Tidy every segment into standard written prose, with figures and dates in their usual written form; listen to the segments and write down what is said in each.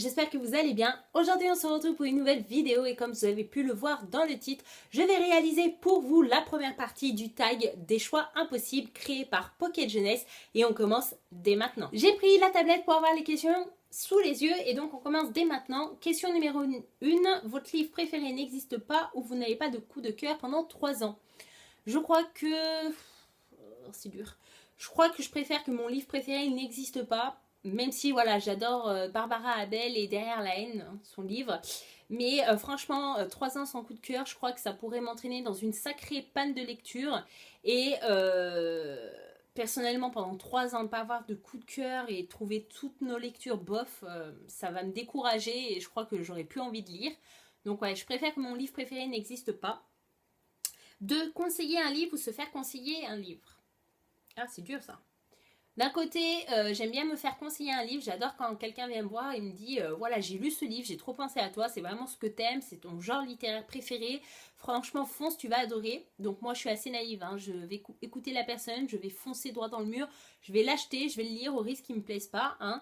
j'espère que vous allez bien. Aujourd'hui on se retrouve pour une nouvelle vidéo et comme vous avez pu le voir dans le titre, je vais réaliser pour vous la première partie du tag des choix impossibles créé par Pocket Jeunesse et on commence dès maintenant. J'ai pris la tablette pour avoir les questions sous les yeux et donc on commence dès maintenant. Question numéro 1, votre livre préféré n'existe pas ou vous n'avez pas de coup de cœur pendant 3 ans. Je crois que... c'est dur. Je crois que je préfère que mon livre préféré n'existe pas. Même si voilà, j'adore Barbara Abel et Derrière la haine, son livre. Mais franchement, 3 ans sans coup de cœur, je crois que ça pourrait m'entraîner dans une sacrée panne de lecture. Et personnellement, pendant 3 ans, ne pas avoir de coup de cœur et trouver toutes nos lectures bof, ça va me décourager et je crois que j'aurais plus envie de lire. Donc ouais, je préfère que mon livre préféré n'existe pas. De conseiller un livre ou se faire conseiller un livre. Ah, c'est dur ça. D'un côté, j'aime bien me faire conseiller un livre. J'adore quand quelqu'un vient me voir et me dit voilà, j'ai lu ce livre, j'ai trop pensé à toi, c'est vraiment ce que t'aimes, c'est ton genre littéraire préféré. Franchement, fonce, tu vas adorer. Donc moi, je suis assez naïve. Hein. Je vais écouter la personne, je vais foncer droit dans le mur, je vais l'acheter, je vais le lire au risque qu'il me plaise pas. Hein.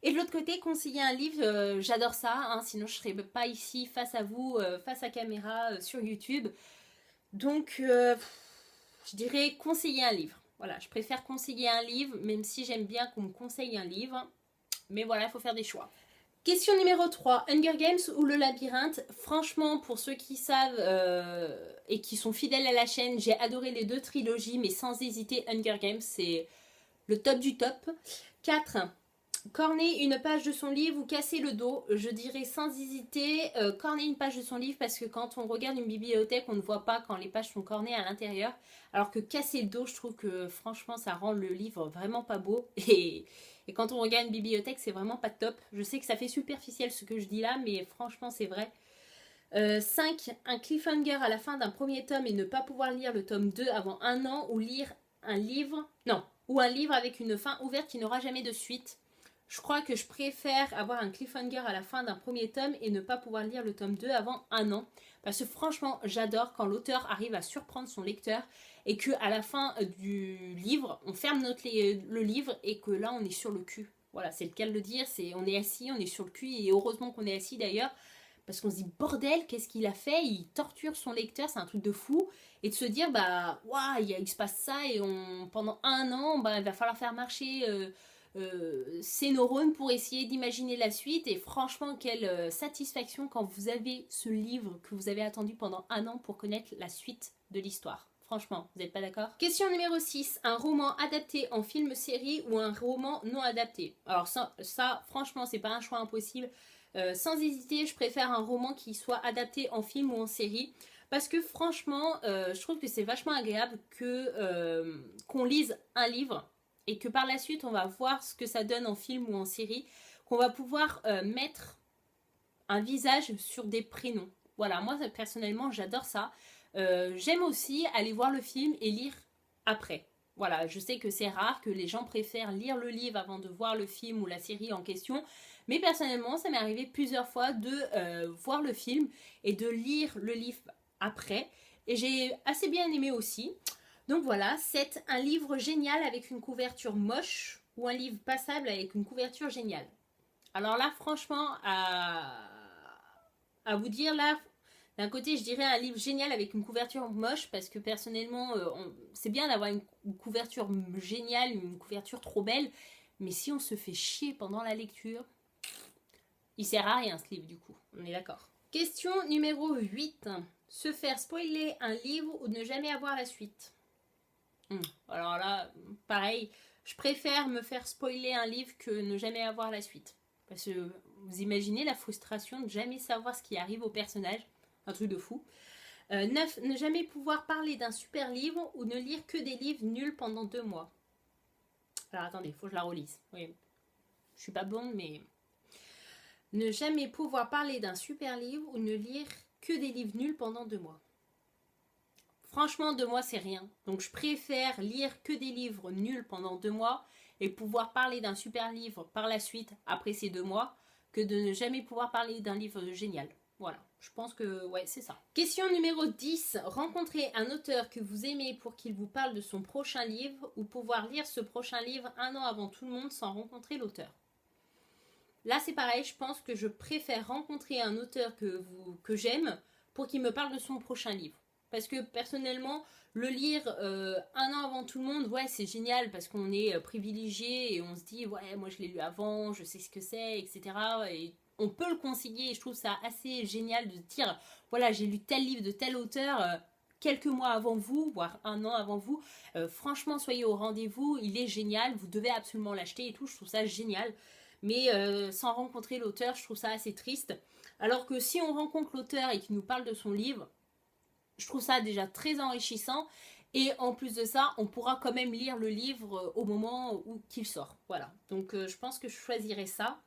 Et de l'autre côté, conseiller un livre, j'adore ça. Hein. Sinon, je serais pas ici face à vous, face à caméra, sur YouTube. Donc, je dirais conseiller un livre. Voilà, je préfère conseiller un livre, même si j'aime bien qu'on me conseille un livre. Mais voilà, il faut faire des choix. Question numéro 3, Hunger Games ou Le Labyrinthe. Franchement, pour ceux qui savent et qui sont fidèles à la chaîne, j'ai adoré les 2 trilogies, mais sans hésiter, Hunger Games, c'est le top du top. 4, corner une page de son livre ou casser le dos. Je dirais sans hésiter corner une page de son livre parce que quand on regarde une bibliothèque, on ne voit pas quand les pages sont cornées à l'intérieur. Alors que casser le dos, je trouve que franchement, ça rend le livre vraiment pas beau. Et quand on regarde une bibliothèque, c'est vraiment pas top. Je sais que ça fait superficiel ce que je dis là, mais franchement, c'est vrai. 5, un cliffhanger à la fin d'un premier tome et ne pas pouvoir lire le tome 2 avant 1 an ou lire un livre... Non, ou un livre avec une fin ouverte qui n'aura jamais de suite. Je crois que je préfère avoir un cliffhanger à la fin d'un premier tome et ne pas pouvoir lire le tome 2 avant 1 an. Parce que franchement, j'adore quand l'auteur arrive à surprendre son lecteur et qu'à la fin du livre, on ferme le livre et que là, on est sur le cul. Voilà, c'est le cas de le dire, on est assis, on est sur le cul et heureusement qu'on est assis d'ailleurs. Parce qu'on se dit, bordel, qu'est-ce qu'il a fait? Il torture son lecteur, c'est un truc de fou. Et de se dire, bah, waouh, il se passe ça et pendant 1 an, bah, il va falloir faire marcher... ces neurones pour essayer d'imaginer la suite et franchement quelle satisfaction quand vous avez ce livre que vous avez attendu pendant 1 an pour connaître la suite de l'histoire. Franchement, vous n'êtes pas d'accord? Question numéro 6, un roman adapté en film-série ou un roman non adapté? Alors ça franchement, c'est pas un choix impossible. Sans hésiter, je préfère un roman qui soit adapté en film ou en série. Parce que franchement, je trouve que c'est vachement agréable qu'on lise un livre et que par la suite on va voir ce que ça donne en film ou en série, qu'on va pouvoir mettre un visage sur des prénoms. Voilà, moi personnellement j'adore ça. J'aime aussi aller voir le film et lire après. Voilà, je sais que c'est rare, que les gens préfèrent lire le livre avant de voir le film ou la série en question, mais personnellement ça m'est arrivé plusieurs fois de voir le film et de lire le livre après, et j'ai assez bien aimé aussi. Donc voilà, 7, un livre génial avec une couverture moche ou un livre passable avec une couverture géniale. Alors là, franchement, à vous dire, là, d'un côté, je dirais un livre génial avec une couverture moche parce que personnellement, c'est bien d'avoir une couverture géniale, une couverture trop belle, mais si on se fait chier pendant la lecture, il sert à rien ce livre du coup, on est d'accord. Question numéro 8, se faire spoiler un livre ou ne jamais avoir la suite. Alors là, pareil, je préfère me faire spoiler un livre que ne jamais avoir la suite. Parce que vous imaginez la frustration de jamais savoir ce qui arrive au personnage. Un truc de fou. 9, ne jamais pouvoir parler d'un super livre ou ne lire que des livres nuls pendant 2 mois. Alors attendez, il faut que je la relise. Oui. Je suis pas blonde, mais... Ne jamais pouvoir parler d'un super livre ou ne lire que des livres nuls pendant 2 mois. Franchement, 2 mois, c'est rien. Donc, je préfère lire que des livres nuls pendant 2 mois et pouvoir parler d'un super livre par la suite, après ces 2 mois, que de ne jamais pouvoir parler d'un livre génial. Voilà, je pense que, ouais, c'est ça. Question numéro 10. Rencontrer un auteur que vous aimez pour qu'il vous parle de son prochain livre ou pouvoir lire ce prochain livre 1 an avant tout le monde sans rencontrer l'auteur. Là, c'est pareil, je pense que je préfère rencontrer un auteur que j'aime pour qu'il me parle de son prochain livre. Parce que personnellement, le lire un an avant tout le monde, ouais, c'est génial parce qu'on est privilégié et on se dit, ouais, moi je l'ai lu avant, je sais ce que c'est, etc. Et on peut le conseiller et je trouve ça assez génial de se dire, voilà, j'ai lu tel livre de tel auteur quelques mois avant vous, voire un an avant vous. Franchement, soyez au rendez-vous, il est génial, vous devez absolument l'acheter et tout, je trouve ça génial. Mais sans rencontrer l'auteur, je trouve ça assez triste. Alors que si on rencontre l'auteur et qu'il nous parle de son livre, je trouve ça déjà très enrichissant. Et en plus de ça, on pourra quand même lire le livre au moment où qu'il sort. Voilà. Donc je pense que je choisirais ça.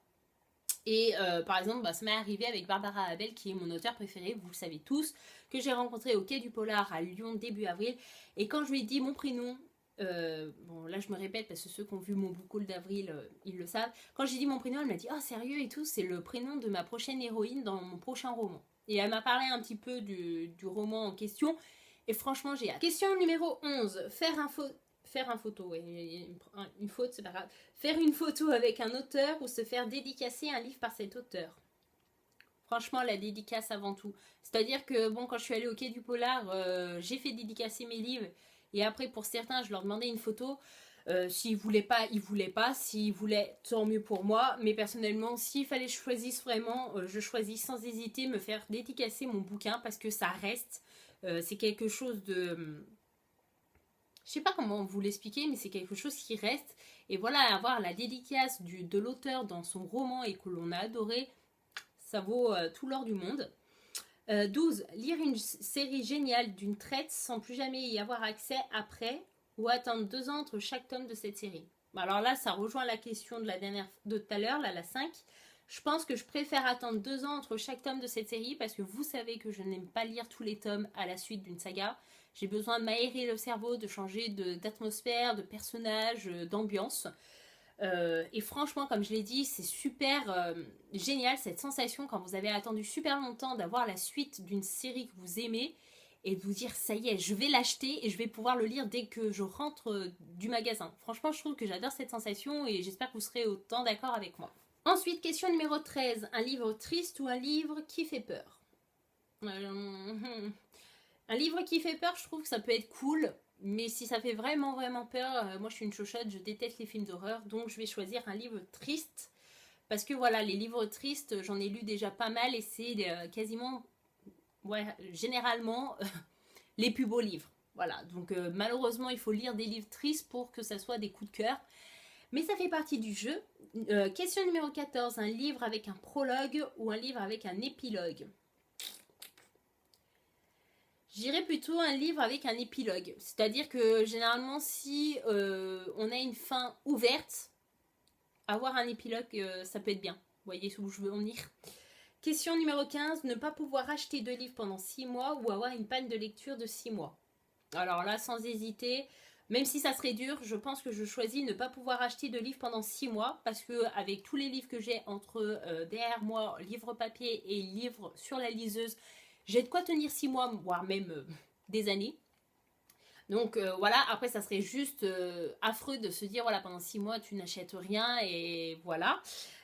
Et par exemple, ça m'est arrivé avec Barbara Abel, qui est mon auteur préféré, vous le savez tous, que j'ai rencontré au Quai du Polar à Lyon début avril. Et quand je lui ai dit mon prénom, bon là je me répète parce que ceux qui ont vu mon book haul d'avril, ils le savent. Quand j'ai dit mon prénom, elle m'a dit « Oh sérieux et tout, c'est le prénom de ma prochaine héroïne dans mon prochain roman ». Et elle m'a parlé un petit peu du roman en question. Et franchement, j'ai hâte. Question numéro 11. Faire une faute, c'est pas grave. Faire une photo avec un auteur ou se faire dédicacer un livre par cet auteur. Franchement, la dédicace avant tout. C'est-à-dire que, bon, quand je suis allée au Quai du Polar, j'ai fait dédicacer mes livres. Et après, pour certains, je leur demandais une photo. S'ils voulaient pas, ils voulaient pas. S'ils voulaient, tant mieux pour moi. Mais personnellement, s'il fallait que je choisisse vraiment, je choisis sans hésiter me faire dédicacer mon bouquin parce que ça reste. C'est quelque chose de... Je sais pas comment vous l'expliquer, mais c'est quelque chose qui reste. Et voilà, avoir la dédicace de l'auteur dans son roman et que l'on a adoré, ça vaut tout l'or du monde. 12. Lire une série géniale d'une traite sans plus jamais y avoir accès après ou attendre 2 ans entre chaque tome de cette série. Alors là, ça rejoint la question de tout à l'heure, là, la 5. Je pense que je préfère attendre 2 ans entre chaque tome de cette série parce que vous savez que je n'aime pas lire tous les tomes à la suite d'une saga. J'ai besoin de m'aérer le cerveau, de changer d'atmosphère, de personnage, d'ambiance. Et franchement, comme je l'ai dit, c'est super génial cette sensation quand vous avez attendu super longtemps d'avoir la suite d'une série que vous aimez et de vous dire ça y est, je vais l'acheter et je vais pouvoir le lire dès que je rentre du magasin. Franchement, je trouve que j'adore cette sensation et j'espère que vous serez autant d'accord avec moi. Ensuite, question numéro 13. Un livre triste ou un livre qui fait peur? Un livre qui fait peur, je trouve que ça peut être cool. Mais si ça fait vraiment vraiment peur, moi je suis une chochotte, je déteste les films d'horreur. Donc je vais choisir un livre triste. Parce que voilà, les livres tristes, j'en ai lu déjà pas mal. Et c'est quasiment, ouais, généralement, les plus beaux livres. Voilà, donc malheureusement il faut lire des livres tristes pour que ça soit des coups de cœur. Mais ça fait partie du jeu. Question numéro 14. Un livre avec un prologue ou un livre avec un épilogue? J'irais plutôt un livre avec un épilogue. C'est-à-dire que généralement, si on a une fin ouverte, avoir un épilogue, ça peut être bien. Vous voyez où je veux en venir. Question numéro 15. Ne pas pouvoir acheter de livres pendant 6 mois ou avoir une panne de lecture de 6 mois. Alors là, sans hésiter... Même si ça serait dur, je pense que je choisis ne pas pouvoir acheter de livres pendant 6 mois parce que avec tous les livres que j'ai entre derrière moi, livres papier et livres sur la liseuse, j'ai de quoi tenir 6 mois, voire même des années. Donc voilà, après ça serait juste affreux de se dire voilà pendant 6 mois tu n'achètes rien et voilà.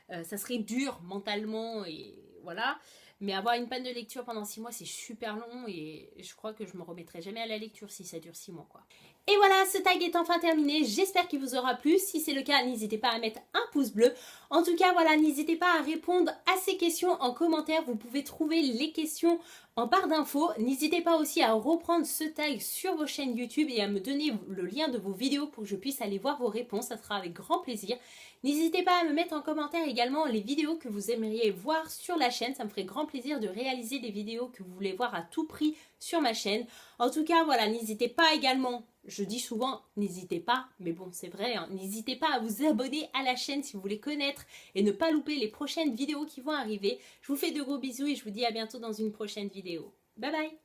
Ça serait dur mentalement et voilà. Mais avoir une panne de lecture pendant 6 mois c'est super long et je crois que je me remettrai jamais à la lecture si ça dure 6 mois quoi. Et voilà, ce tag est enfin terminé, j'espère qu'il vous aura plu. Si c'est le cas, n'hésitez pas à mettre un pouce bleu. En tout cas, voilà, n'hésitez pas à répondre à ces questions en commentaire. Vous pouvez trouver les questions en barre d'infos. N'hésitez pas aussi à reprendre ce tag sur vos chaînes YouTube et à me donner le lien de vos vidéos pour que je puisse aller voir vos réponses. Ça sera avec grand plaisir. N'hésitez pas à me mettre en commentaire également les vidéos que vous aimeriez voir sur la chaîne. Ça me ferait grand plaisir de réaliser des vidéos que vous voulez voir à tout prix sur ma chaîne. En tout cas, voilà, n'hésitez pas également, je dis souvent n'hésitez pas, mais bon c'est vrai, hein, n'hésitez pas à vous abonner à la chaîne si vous voulez connaître et ne pas louper les prochaines vidéos qui vont arriver. Je vous fais de gros bisous et je vous dis à bientôt dans une prochaine vidéo. Bye bye!